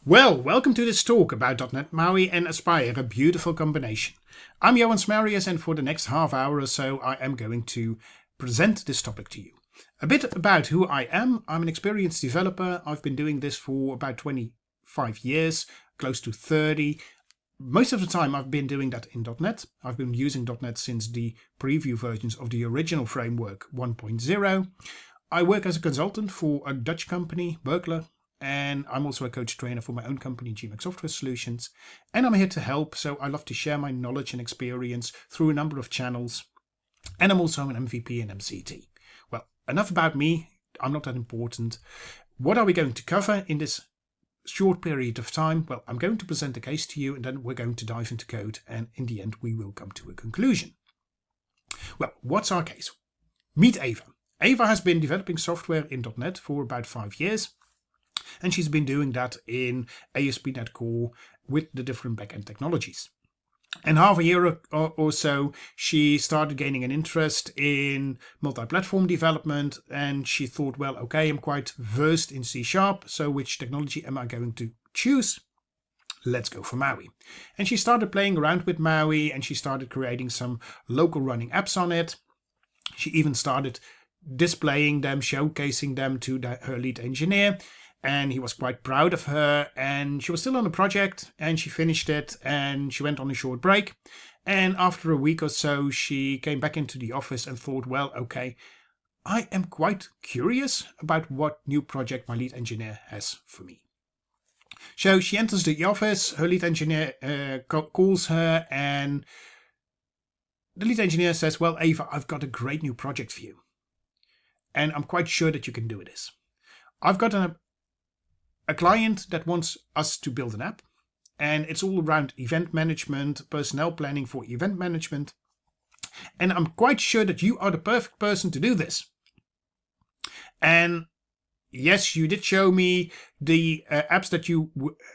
Well, welcome to this talk about .NET Maui and Aspire, a beautiful combination. I'm Johan Smarius, and for the next half hour or so I am going to present this topic to you. A bit about who I am. I'm an experienced developer. I've been doing this for about 25 years, close to 30. Most of the time I've been doing that in .NET. I've been using .NET since the preview versions of the original framework 1.0. I work as a consultant for a Dutch company, Berkler. And I'm also a coach trainer for my own company, GMX Software Solutions. And I'm here to help, so I love to share my knowledge and experience through a number of channels. And I'm also an MVP and MCT. Well, enough about me. I'm not that important. What are we going to cover in this short period of time? Well, I'm going to present the case to you, and then we're going to dive into code. And in the end, we will come to a conclusion. Well, what's our case? Meet Ava. Ava has been developing software in .NET for about 5 years. And she's been doing that in ASP.NET Core with the different backend technologies. And half a year or so, she started gaining an interest in multi-platform development. And she thought, well, okay, I'm quite versed in C#, so which technology am I going to choose? Let's go for Maui. And she started playing around with Maui, and she started creating some local running apps on it. She even started displaying them, showcasing them to her lead engineer. And he was quite proud of her, and she was still on the project, and she finished it, and she went on a short break. And after a week or so, she came back into the office and thought, well, okay, I am quite curious about what new project my lead engineer has for me. So she enters the office, her lead engineer calls her, and the lead engineer says, well, Ava, I've got a great new project for you. And I'm quite sure that you can do this. I've got a client that wants us to build an app, and it's all around event management, personnel planning for event management. And I'm quite sure that you are the perfect person to do this. And yes, you did show me the apps that you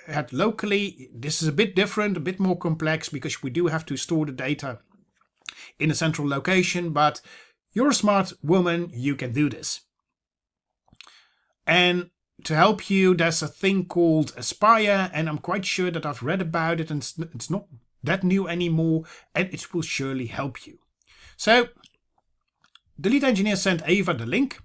had locally. This is a bit different, a bit more complex, because we do have to store the data in a central location, but you're a smart woman, you can do this. And to help you, there's a thing called Aspire, and I'm quite sure that I've read about it, and it's not that new anymore, and it will surely help you. So the lead engineer sent Ava the link,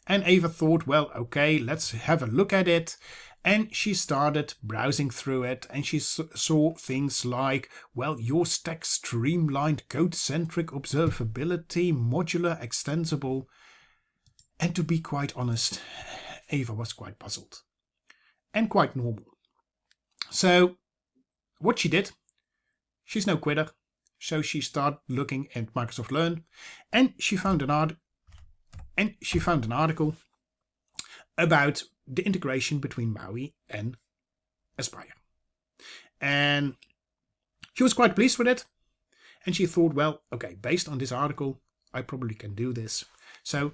and Ava thought, well, okay, let's have a look at it. And she started browsing through it, and she saw things like, well, your stack streamlined, code-centric, observability, modular, extensible. And to be quite honest, Ava was quite puzzled and quite normal. So what she did, she's no quitter. So she started looking at Microsoft Learn, and she found an article about the integration between Maui and Aspire. And she was quite pleased with it. And she thought, well, okay, based on this article, I probably can do this. So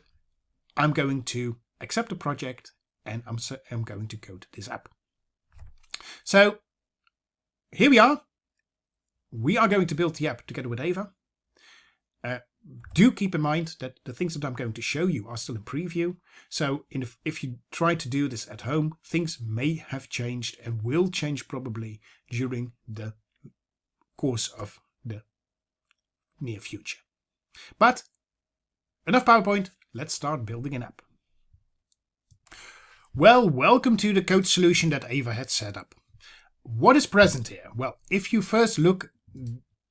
I'm going to accept the project, and I'm going to code this app. So here we are. We are going to build the app together with Ava. Do keep in mind that the things that I'm going to show you are still in preview. So if you try to do this at home, things may have changed and will change probably during the course of the near future. But enough PowerPoint. Let's start building an app. Well, welcome to the code solution that Ava had set up. What is present here? Well, if you first look,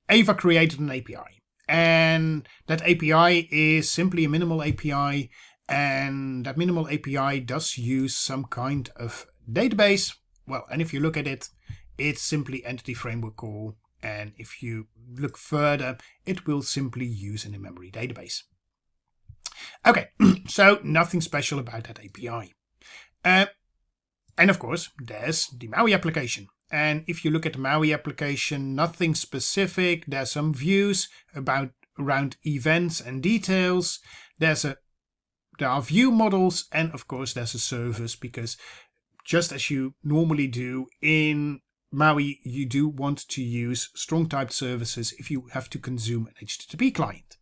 Ava created an API. And that API is simply a minimal API. And that minimal API does use some kind of database. Well, and if you look at it, it's simply entity framework call. And if you look further, it will simply use an in-memory database. Okay, so nothing special about that API. And of course, there's the Maui application. And if you look at the Maui application, nothing specific. There's some views around events and details. There are view models, and of course there's a service, because just as you normally do in Maui, you do want to use strong typed services if you have to consume an HTTP client.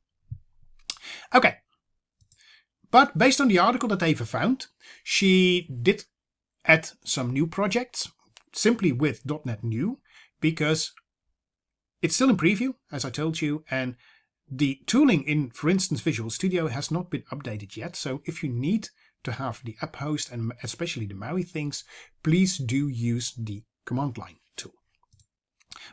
Okay. But based on the article that Ava found, she did add some new projects, simply with .NET New, because it's still in preview, as I told you, and the tooling in, for instance, Visual Studio has not been updated yet. So if you need to have the app host and especially the Maui things, please do use the command line tool.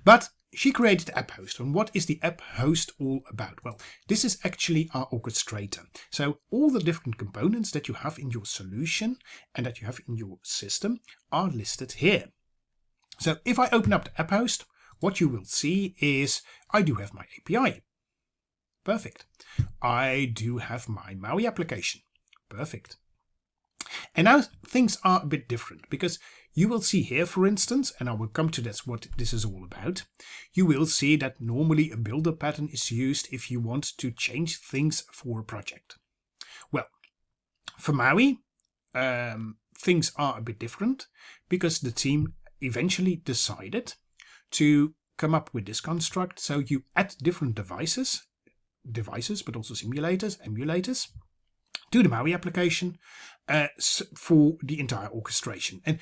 But she created app host, and what is the app host all about? Well, this is actually our orchestrator. So all the different components that you have in your solution and that you have in your system are listed here. So if I open up the app host, what you will see is I do have my API. Perfect. I do have my Maui application. Perfect. And now things are a bit different, because you will see here, for instance, and I will come to that's what this is all about, you will see that normally a builder pattern is used if you want to change things for a project. Well, for Maui, things are a bit different, because the team eventually decided to come up with this construct. So you add different devices, but also simulators, emulators, to the Maui application for the entire orchestration. And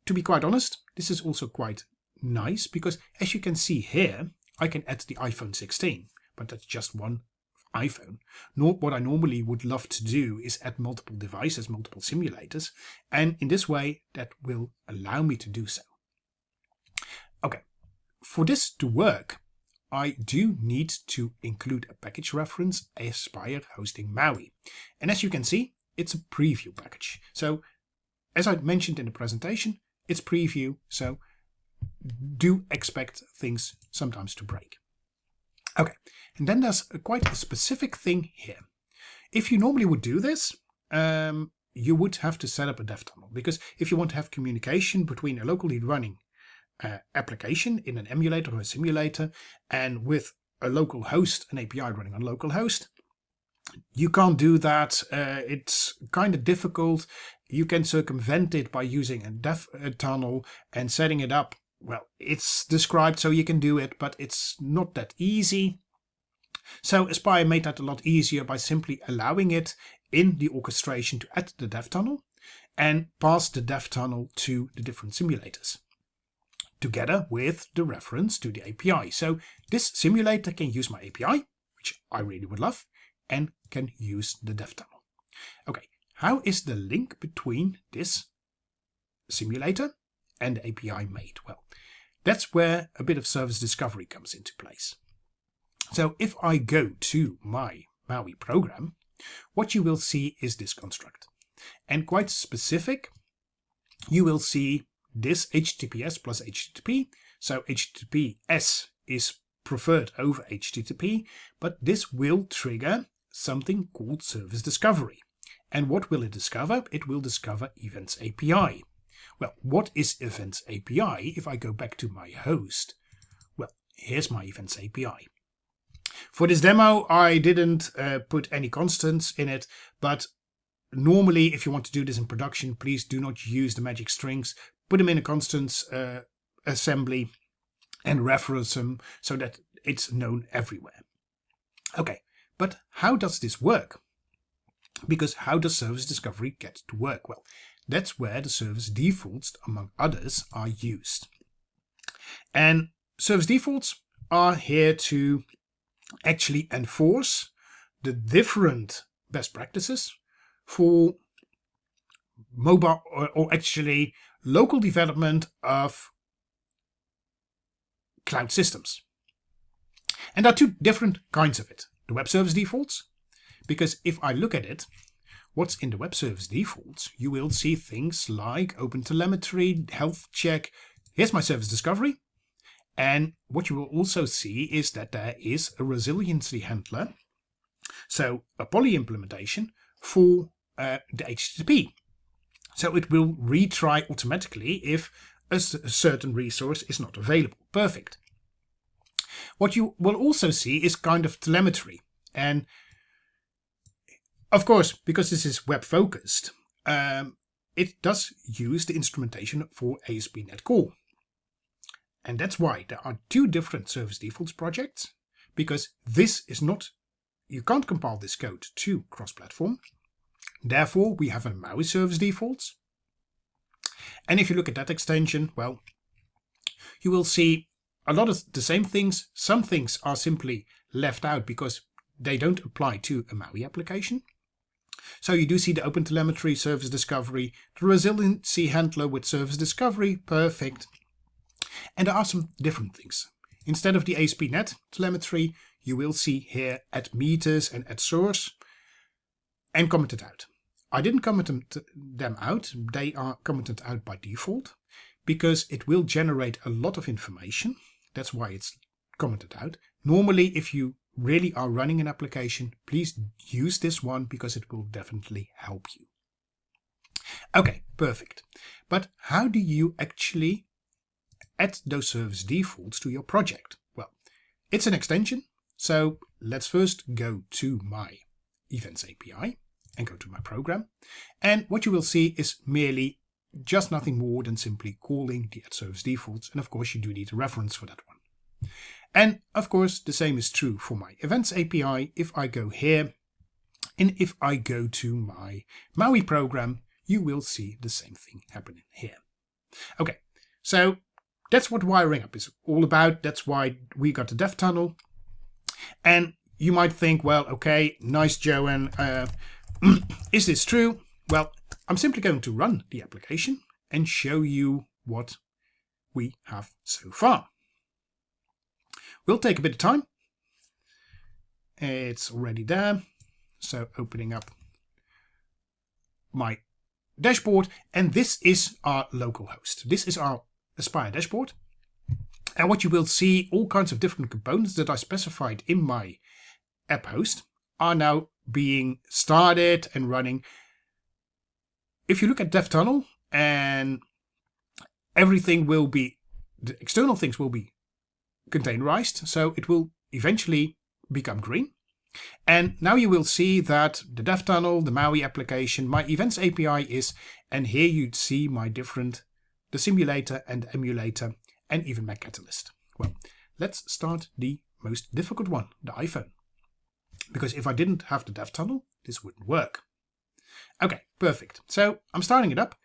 to be quite honest, this is also quite nice, because as you can see here, I can add the iPhone 16, but that's just one iPhone. What I normally would love to do is add multiple devices, multiple simulators, and in this way that will allow me to do so. Okay, for this to work, I do need to include a package reference, Aspire hosting Maui. And as you can see, it's a preview package. So as I mentioned in the presentation, it's preview, so do expect things sometimes to break. Okay, and then there's quite a specific thing here. If you normally would do this, you would have to set up a dev tunnel, because if you want to have communication between a locally running application in an emulator or a simulator and with a local host, an API running on local host, you can't do that. It's kind of difficult. You can circumvent it by using a dev tunnel and setting it up. Well, it's described so you can do it, but it's not that easy. So Aspire made that a lot easier by simply allowing it in the orchestration to add the dev tunnel and pass the dev tunnel to the different simulators, together with the reference to the API. So this simulator can use my API, which I really would love, and can use the dev tunnel. Okay, how is the link between this simulator and the API made? Well, that's where a bit of service discovery comes into place. So if I go to my Maui program, what you will see is this construct. And quite specific, you will see this HTTPS plus HTTP. So HTTPS is preferred over HTTP, but this will trigger something called service discovery. And what will it discover? It will discover Events API. Well, what is Events API? If I go back to my host, well, here's my Events API. For this demo, I didn't put any constants in it, but normally if you want to do this in production, please do not use the magic strings. Put them in a constants assembly and reference them so that it's known everywhere. Okay, but how does this work? Because how does service discovery get to work? Well, that's where the service defaults, among others, are used. And service defaults are here to actually enforce the different best practices for mobile or actually local development of cloud systems. And there are two different kinds of it. The web service defaults, because if I look at it, what's in the web service defaults, you will see things like OpenTelemetry, health check. Here's my service discovery. And what you will also see is that there is a resiliency handler, so a poly implementation for the HTTP. So it will retry automatically if a certain resource is not available. Perfect. What you will also see is kind of telemetry. And of course, because this is web focused, it does use the instrumentation for ASP.NET Core. And that's why there are two different service defaults projects, because this is not, you can't compile this code to cross-platform. Therefore, we have a Maui service defaults. And if you look at that extension, well, you will see a lot of the same things. Some things are simply left out because they don't apply to a Maui application. So you do see the OpenTelemetry service discovery, the resiliency handler with service discovery, perfect. And there are some different things. Instead of the ASP.NET telemetry, you will see here at meters and at source and commented out. I didn't comment them out. They are commented out by default because it will generate a lot of information. That's why it's commented out. Normally, if you really are running an application, please use this one because it will definitely help you. Okay, perfect. But how do you actually add those service defaults to your project? Well, it's an extension. So let's first go to my Events API and go to my program. And what you will see is merely just nothing more than simply calling the add service defaults. And of course, you do need a reference for that one. And of course, the same is true for my Events API. If I go here and if I go to my Maui program, you will see the same thing happening here. Okay, so that's what wiring up is all about. That's why we got the dev tunnel. And you might think, well, okay, nice, Johan. Is this true? Well, I'm simply going to run the application and show you what we have so far. Will take a bit of time. It's already there. So opening up my dashboard, and this is our local host. This is our Aspire dashboard. And what you will see, all kinds of different components that I specified in my app host are now being started and running. If you look at dev tunnel, and everything will be, the external things will be containerized, so it will eventually become green. And now you will see that the dev tunnel, the Maui application, my Events API is, and here you'd see my different, the simulator and emulator, and even my catalyst. Well, let's start the most difficult one, the iPhone. Because if I didn't have the dev tunnel, this wouldn't work. Okay, perfect. So I'm starting it up.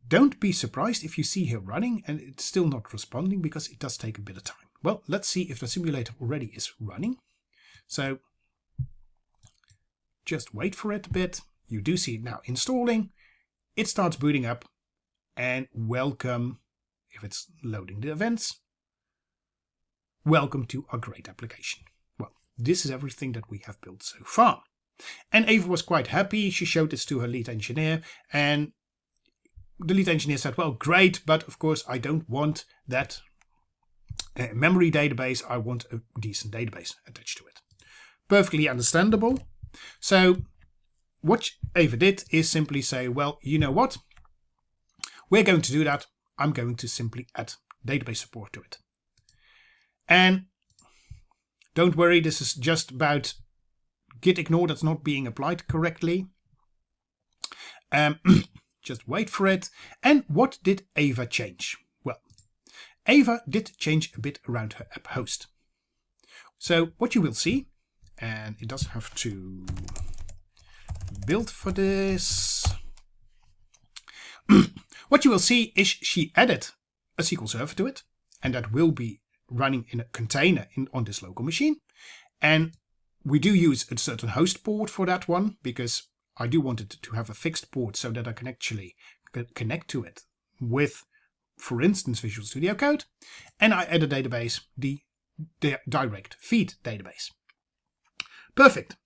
Don't be surprised if you see here running and it's still not responding because it does take a bit of time. Well, let's see if the simulator already is running. So just wait for it a bit. You do see it now installing. It starts booting up, and welcome, if it's loading the events, welcome to our great application. Well, this is everything that we have built so far. And Ava was quite happy. She showed this to her lead engineer, and the lead engineer said, well, great, but of course I don't want that memory database. I want a decent database attached to it. Perfectly understandable. So what Ava did is simply say, well, you know what? We're going to do that. I'm going to simply add database support to it. And don't worry, this is just about git ignore that's not being applied correctly. Just wait for it. And what did Ava change? Well, Ava did change a bit around her app host. So what you will see, and it does have to build for this. What you will see is she added a SQL Server to it, and that will be running in a container on this local machine. And we do use a certain host port for that one, because I do want it to have a fixed port so that I can actually connect to it with, for instance, Visual Studio Code. And I add a database, the direct feed database. Perfect.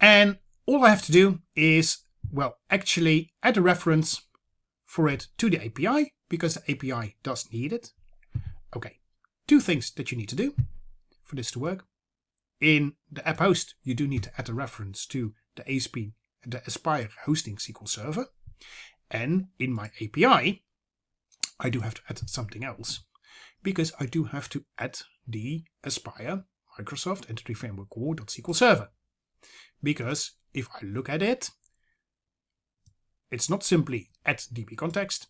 And all I have to do is, well, actually add a reference for it to the API, because the API does need it. Okay, two things that you need to do for this to work. In the app host, you do need to add a reference to the Aspire hosting SQL Server. And in my API, I do have to add something else, because I do have to add the Aspire Microsoft Entity Framework Core.SQL Server. Because if I look at it, it's not simply add DB context.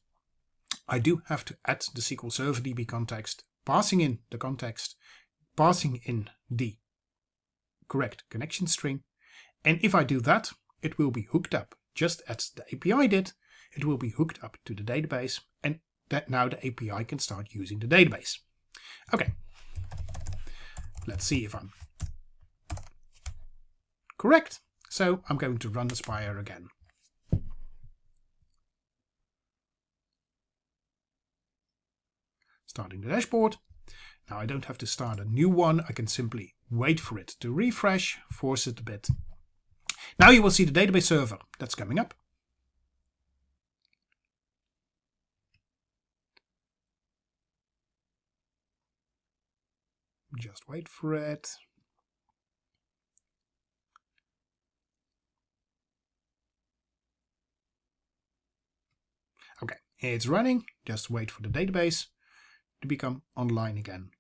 I do have to add the SQL Server DB context, passing in the context, passing in the correct connection string. And if I do that, it will be hooked up just as the API did. It will be hooked up to the database, and that now the API can start using the database. Okay, let's see if I'm correct. So I'm going to run Aspire again. Starting the dashboard. Now I don't have to start a new one. I can simply wait for it to refresh, force it a bit. Now you will see the database server that's coming up. Just wait for it. Okay, it's running. Just wait for the database to become online again.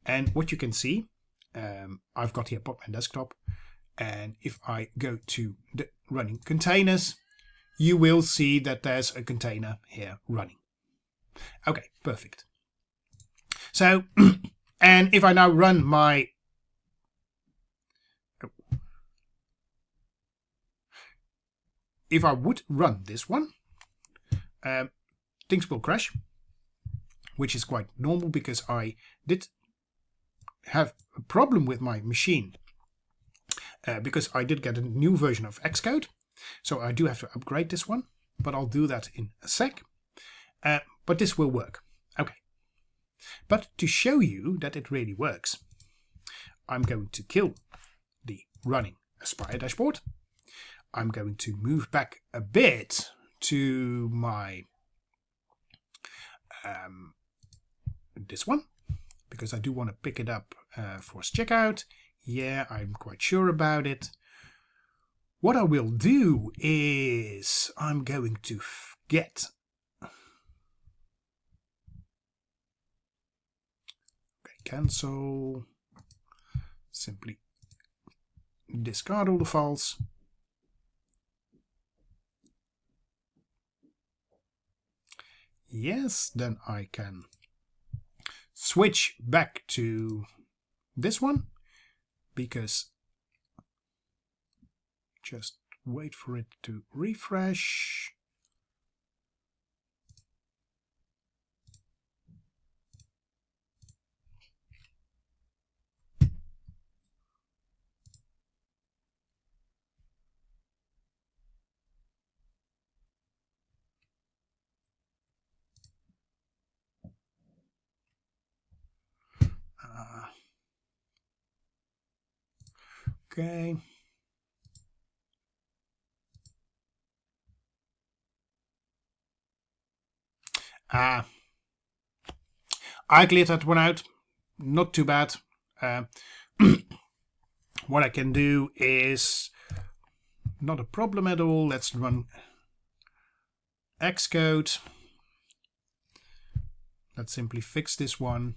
And what you can see, I've got here Podman Desktop, and if I go to the running containers, you will see that there's a container here running. Okay, perfect. So, and if I now run my if I would run this one, things will crash, which is quite normal because I did have a problem with my machine because I did get a new version of Xcode. So I do have to upgrade this one, but I'll do that in a sec. But this will work. Okay. But to show you that it really works, I'm going to kill the running Aspire dashboard. I'm going to move back a bit to my this one, because I do want to pick it up for checkout. Yeah, I'm quite sure about it. What I will do is I'm going to get cancel, simply discard all the files. Yes, then I can switch back to this one, because just wait for it to refresh. Okay. I cleared that one out. Not too bad. What I can do is not a problem at all. Let's run Xcode. Let's simply fix this one.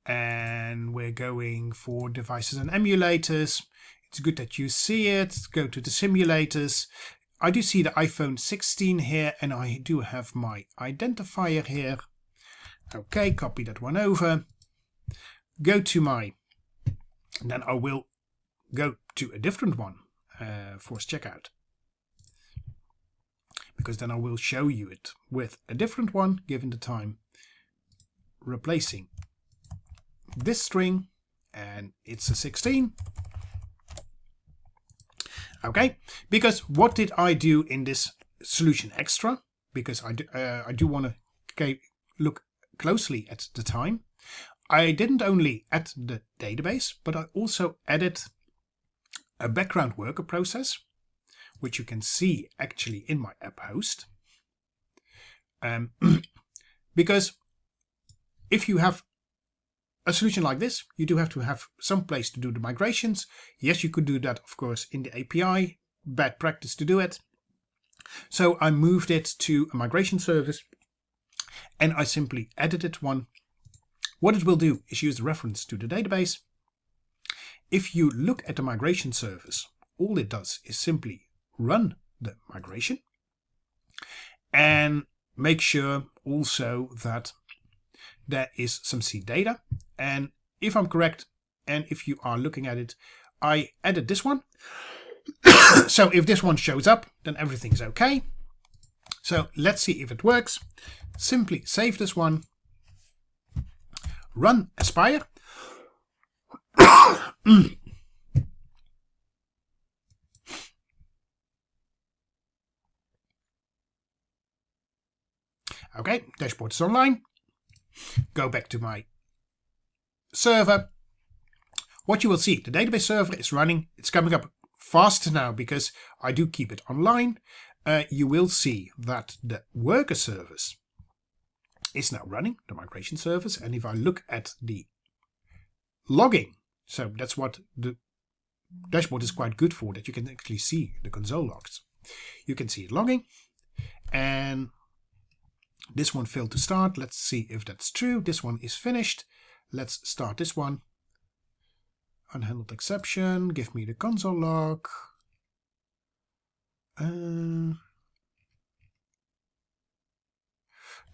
And we're going for devices and emulators. It's good that you see it. Go to the simulators. I do see the iPhone 16 here, and I do have my identifier here. Okay, copy that one over. Go to my, and then I will go to a different one, force checkout. Because then I will show you it with a different one, given the time, replacing this string, and it's a 16. Okay, because what did I do in this solution extra? Because I do want to look closely at the time. I didn't only add the database, but I also added a background worker process, which you can see actually in my app host. Because if you have a solution like this, you do have to have some place to do the migrations. Yes, you could do that, of course, in the API. Bad practice to do it. So I moved it to a migration service, and I simply edited one. What it will do is use the reference to the database. If you look at the migration service, all it does is simply run the migration and make sure also that there is some seed data. And if I'm correct, and if you are looking at it, I added this one. So if this one shows up, then everything's okay. So let's see if it works. Simply save this one. Run Aspire. Okay, dashboard is online. Go back to my server. What you will see, the database server is running. It's coming up faster now because I do keep it online. You will see that the worker service is now running, the migration service. And if I look at the logging, so that's what the dashboard is quite good for, that you can actually see the console logs. You can see it logging, and this one failed to start. Let's see if that's true. This one is finished. Let's start this one. Unhandled exception. Give me the console log.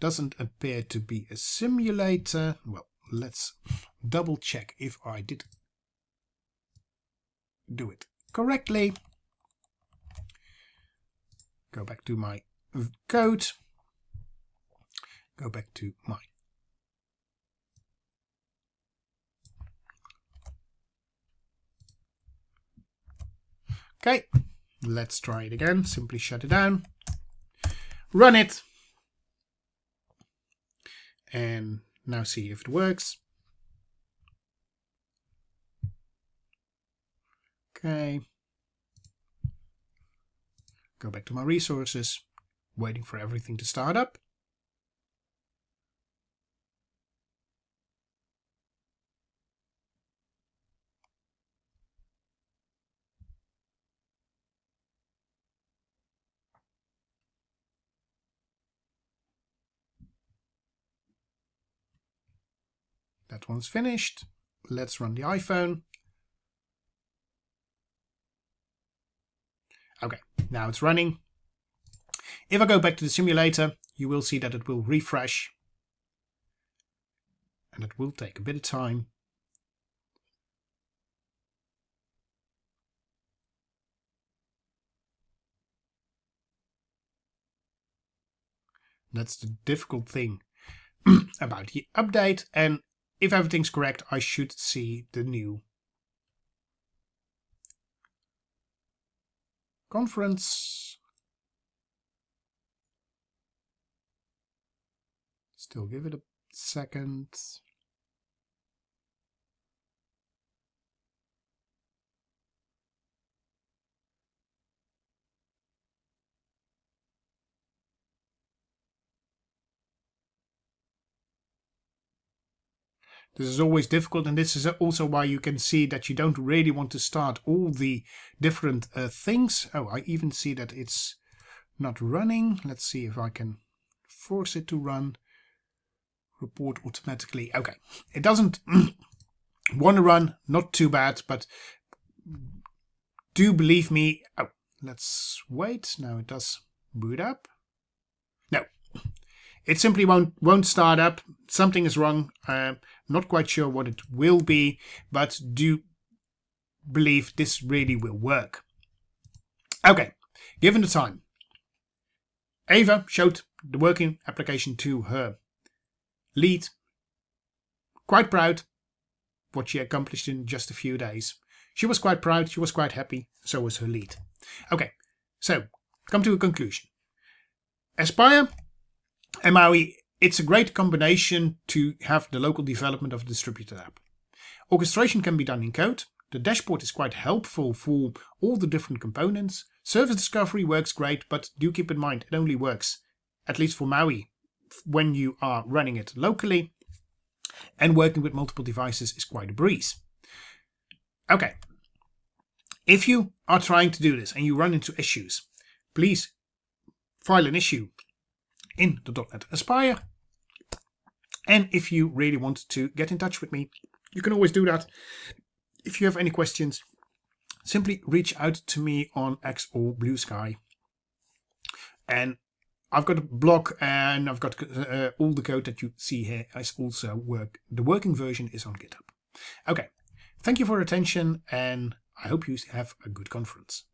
Doesn't appear to be a simulator. Well, let's double check if I did do it correctly. Go back to my code. Go back to my okay, let's try it again. Simply shut it down, run it, and now see if it works. Okay, go back to my resources, waiting for everything to start up. That one's finished. Let's run the iPhone. Okay, now it's running. If I go back to the simulator, you will see that it will refresh. And it will take a bit of time. That's the difficult thing about the update. And if everything's correct, I should see the new conference. Still give it a second. This is always difficult, and this is also why you can see that you don't really want to start all the different things. Oh, I even see that it's not running. Let's see if I can force it to run. Report automatically. Okay, it doesn't want to run. Not too bad, but do believe me. Oh, let's wait. Now it does boot up. No. It simply won't start up. Something is wrong. Not quite sure what it will be, but do believe this really will work. Okay, given the time, Ava showed the working application to her lead. Quite proud what she accomplished in just a few days. She was quite proud. She was quite happy. So was her lead. Okay, so come to a conclusion. Aspire and Maui, it's a great combination to have the local development of a distributed app. Orchestration can be done in code. The dashboard is quite helpful for all the different components. Service discovery works great, but do keep in mind it only works, at least for Maui, when you are running it locally. And working with multiple devices is quite a breeze. Okay, if you are trying to do this and you run into issues, please file an issue in the .NET Aspire. And if you really want to get in touch with me, you can always do that. If you have any questions, simply reach out to me on X or Blue Sky. And I've got a blog, and I've got all the code that you see here is also the working version is on GitHub. Okay, thank you for your attention, and I hope you have a good conference.